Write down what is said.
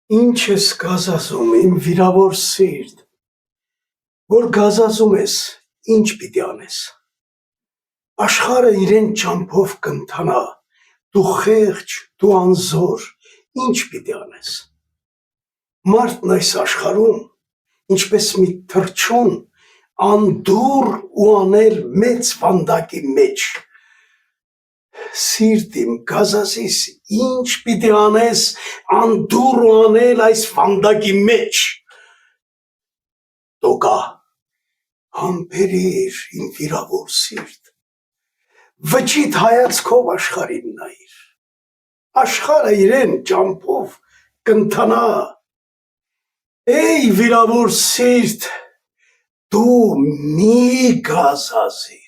Ինչ ես գազազում իմ վիրավոր սիրտ, որ գազազում ես, ինչ պիտի անես, աշխարհը իրեն ճամփով կընթանա, դու խեղճ, դու անզոր, ինչ պիտի անես, մարդն այս աշխարհում, ինչպես մի թռչուն, անդուռ ու անել մեծ վանդակի մեջ, սիրտ իմ գազազիս, ինչ պիտի անես անդուռ ու անել այս վանդակի մեջ, տոկա, համբերիր իմ վիրավոր սիրտ, վճիտ հայացքով աշխարհին նայիր, աշխարհը իրեն ճամփով կընթանա, էй վիրավոր սիրտ, դու մի գազազիր